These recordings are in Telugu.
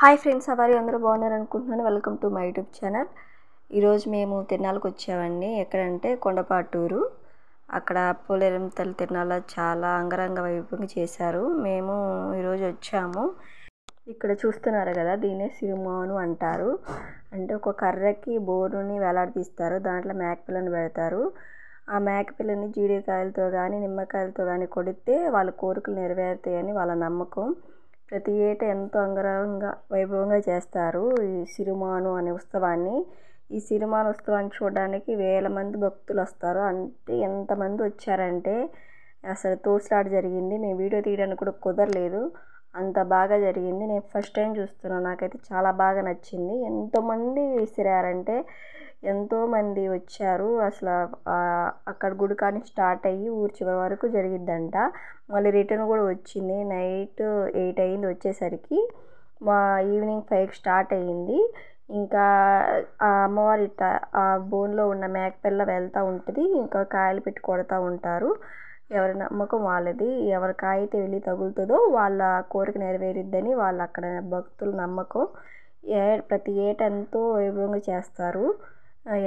హాయ్ ఫ్రెండ్స్, అవరి అందరూ బాగున్నారు అనుకుంటున్నాను. Welcome to my YouTube channel. ఈరోజు మేము తిరునాళ్ళకి వచ్చామండి. ఎక్కడంటే కొండపాటూరు. అక్కడ పోలేరమ్మ తల్లి తిరునాళ్ళ చాలా అంగరంగ వైభవంగా చేశారు. మేము ఈరోజు వచ్చాము. ఇక్కడ చూస్తున్నారు కదా, దీన్నే సిరిమాను అంటారు. అంటే ఒక కర్రకి బోరుని వేలాడదీస్తారు, దాంట్లో మేకపిల్లని పెడతారు. ఆ మేకపిల్లని జీడికాయలతో కానీ నిమ్మకాయలతో కానీ కొడితే వాళ్ళ కోరికలు నెరవేరుతాయని వాళ్ళ నమ్మకం. ప్రతి ఏటా ఎంతో అంగరంగ వైభవంగా చేస్తారు ఈ సిరిమాను అనే ఉత్సవాన్ని. ఈ సిరిమాను ఉత్సవాన్ని చూడడానికి వేల మంది భక్తులు వస్తారు. అంటే ఎంతమంది వచ్చారంటే అసలు తోసులాట జరిగింది. మేము వీడియో తీయడానికి కూడా కుదరలేదు, అంత బాగా జరిగింది. నేను ఫస్ట్ టైం చూస్తున్నాను, నాకైతే చాలా బాగా నచ్చింది. ఎంతోమంది విసిరారంటే ఎంతోమంది వచ్చారు. అసలు అక్కడ గుడి కానీ స్టార్ట్ అయ్యి ఊరి చివరి వరకు జరిగిద్దంట. మళ్ళీ రిటర్న్ కూడా వచ్చింది. నైట్ 8 అయింది వచ్చేసరికి. మా ఈవినింగ్ 5కి స్టార్ట్ అయ్యింది. ఇంకా ఆ అమ్మవారి ఆ బోన్లో ఉన్న మేకపిల్ల వెళ్తూ ఉంటుంది. ఇంకా కాయలు పెట్టి కొడతా ఉంటారు. ఎవరి నమ్మకం వాళ్ళది. ఎవరి కాయ అయితే వెళ్ళి తగులుతుందో వాళ్ళ కోరిక నెరవేరిద్దని వాళ్ళ అక్కడ భక్తుల నమ్మకం. ప్రతి ఏటా ఎంతో వైభవంగా చేస్తారు.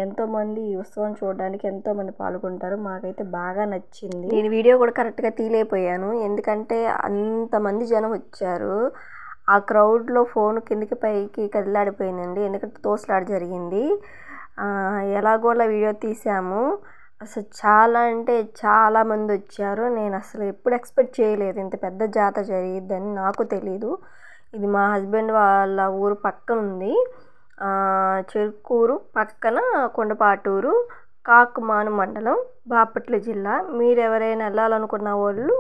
ఎంతోమంది ఈ ఉత్సవం చూడడానికి ఎంతోమంది పాల్గొంటారు. మాకైతే బాగా నచ్చింది. నేను వీడియో కూడా కరెక్ట్గా తీయలేకపోయాను, ఎందుకంటే అంతమంది జనం వచ్చారు. ఆ క్రౌడ్లో ఫోన్ కిందకి పైకి కదిలాడిపోయిందండి, ఎందుకంటే తోసులాట జరిగింది. ఎలాగోలా వీడియో తీసాము. అసలు చాలా అంటే చాలామంది వచ్చారు. నేను అసలు ఎప్పుడు ఎక్స్పెక్ట్ చేయలేదు ఇంత పెద్ద జాతర జరిగిద్దని. నాకు తెలీదు. ఇది మా హస్బెండ్ వాళ్ళ ఊరు పక్కన ఉంది. చెరుకూరు పక్కన కొండపాటూరు, కాకుమాను మండలం, బాపట్ల జిల్లా. మీరు ఎవరైనా వెళ్ళాలనుకున్న వాళ్ళు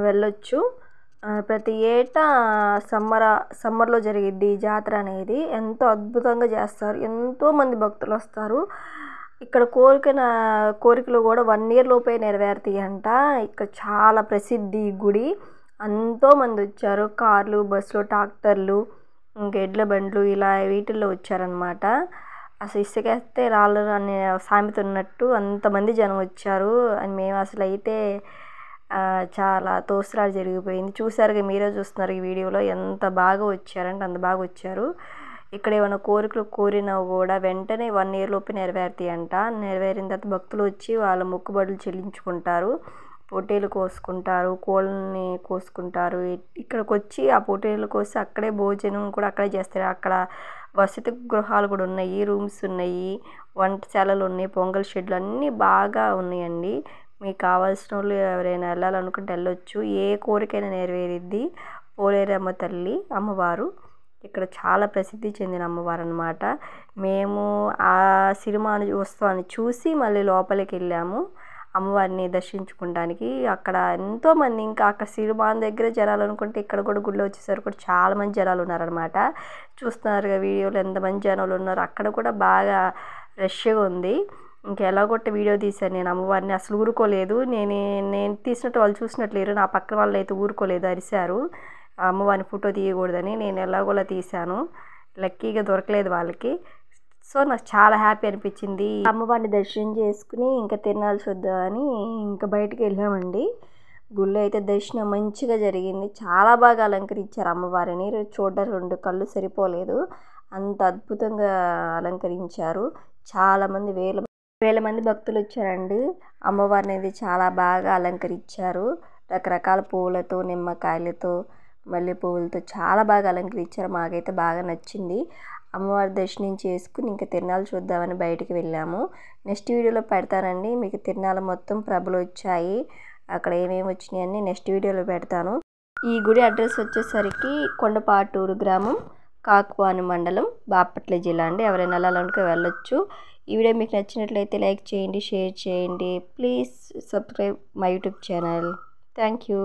వెళ్ళొచ్చు. ప్రతి ఏటా సమ్మర్లో జరిగిద్ది ఈ జాతర అనేది. ఎంతో అద్భుతంగా చేస్తారు. ఎంతోమంది భక్తులు వస్తారు. ఇక్కడ కోరికలు కూడా 1 year లోపే నెరవేరుతాయి అంట. ఇక్కడ చాలా ప్రసిద్ధి గుడి. ఎంతోమంది వచ్చారు. కార్లు, బస్సులు, ట్రాక్టర్లు, ఇంకా ఎడ్ల బండ్లు ఇలా వీటిల్లో వచ్చారనమాట. అసలు ఇసుకేస్తే రాళ్ళు అనే సామెత ఉన్నట్టు అంతమంది జనం వచ్చారు. అని మేము అసలు అయితే చాలా తోసులాట జరిగిపోయింది. చూసారుగా, మీరే చూస్తున్నారు ఈ వీడియోలో. ఎంత బాగా వచ్చారంటే అంత బాగా వచ్చారు. ఇక్కడ ఏమైనా కోరికలు కోరినా కూడా వెంటనే 1 year లోపే నెరవేరుతాయి అంట. నెరవేరిన తర్వాత భక్తులు వచ్చి వాళ్ళ మొక్కుబడులు చెల్లించుకుంటారు. పొట్టేలు కోసుకుంటారు, కోళ్ళని కోసుకుంటారు. ఇక్కడికి వచ్చి ఆ పొట్టేలు కోసి అక్కడే భోజనం కూడా అక్కడే చేస్తారు. అక్కడ వసతి గృహాలు కూడా ఉన్నాయి, రూమ్స్ ఉన్నాయి, వంటశాలలు ఉన్నాయి, పొంగల్ షెడ్లు అన్నీ బాగా ఉన్నాయండి. మీకు కావాల్సిన వాళ్ళు ఎవరైనా వెళ్ళాలనుకుంటే వెళ్ళొచ్చు. ఏ కోరికైనా నెరవేరిద్ది. పోలేరమ్మ తల్లి అమ్మవారు ఇక్కడ చాలా ప్రసిద్ధి చెందిన అమ్మవారు అన్నమాట. మేము ఆ సిరిమాను ఉత్సవాన్ని చూసి మళ్ళీ లోపలికి వెళ్ళాము అమ్మవారిని దర్శించుకోవడానికి. అక్కడ ఎంతోమంది, ఇంకా అక్కడ సిరిమాను దగ్గర జనాలు అనుకుంటే ఇక్కడ కూడా గుడిలో వచ్చేసరికి కూడా చాలామంది జనాలు ఉన్నారనమాట. చూస్తున్నారుగా వీడియోలో ఎంతమంది జనాలు ఉన్నారు. అక్కడ కూడా బాగా రష్గా ఉంది. ఇంకా ఎలాగొట్ట వీడియో తీశాను నేను అమ్మవారిని. అసలు ఊరుకోలేదు. నేను తీసినట్టు వాళ్ళు చూసినట్లు లేరు. నా పక్కన వాళ్ళు అయితే ఊరుకోలేదు, అరిశారు అమ్మవారిని ఫోటో తీయకూడదని. నేను ఎలాగోలా తీశాను. లక్కీగా దొరకలేదు వాళ్ళకి. సో నాకు చాలా హ్యాపీ అనిపించింది. అమ్మవారిని దర్శనం చేసుకుని ఇంకా తిరునాళ్ళు చూద్దామని ఇంకా బయటికి వెళ్ళామండి. గుళ్ళో అయితే దర్శనం మంచిగా జరిగింది. చాలా బాగా అలంకరించారు అమ్మవారిని. చూడడానికి 2 కళ్ళు సరిపోలేదు, అంత అద్భుతంగా అలంకరించారు. చాలామంది వేల మంది భక్తులు వచ్చారండి. అమ్మవారిని అయితే చాలా బాగా అలంకరించారు. రకరకాల పూలతో, నిమ్మకాయలతో, మల్లె పువ్వులతో చాలా బాగా అలంకరించారు. మాకైతే బాగా నచ్చింది. అమ్మవారి దర్శనం చేసుకుని ఇంకా తిరునాళ్ళు చూద్దామని బయటికి వెళ్ళాము. నెక్స్ట్ వీడియోలో పెడతానండి మీకు తిరునాళ్ళ మొత్తం ప్రభలు వచ్చాయి, అక్కడ ఏమేమి వచ్చినాయి అన్నీ నెక్స్ట్ వీడియోలో పెడతాను. ఈ గుడి అడ్రస్ వచ్చేసరికి కొండపాటూరు గ్రామం, కాకుమాను మండలం, బాపట్ల జిల్లా అండి. ఎవరైనా వెళ్ళాలనుకో వెళ్ళొచ్చు. ఈ వీడియో మీకు నచ్చినట్లయితే లైక్ చేయండి, షేర్ చేయండి. Please subscribe my YouTube channel. Thank you.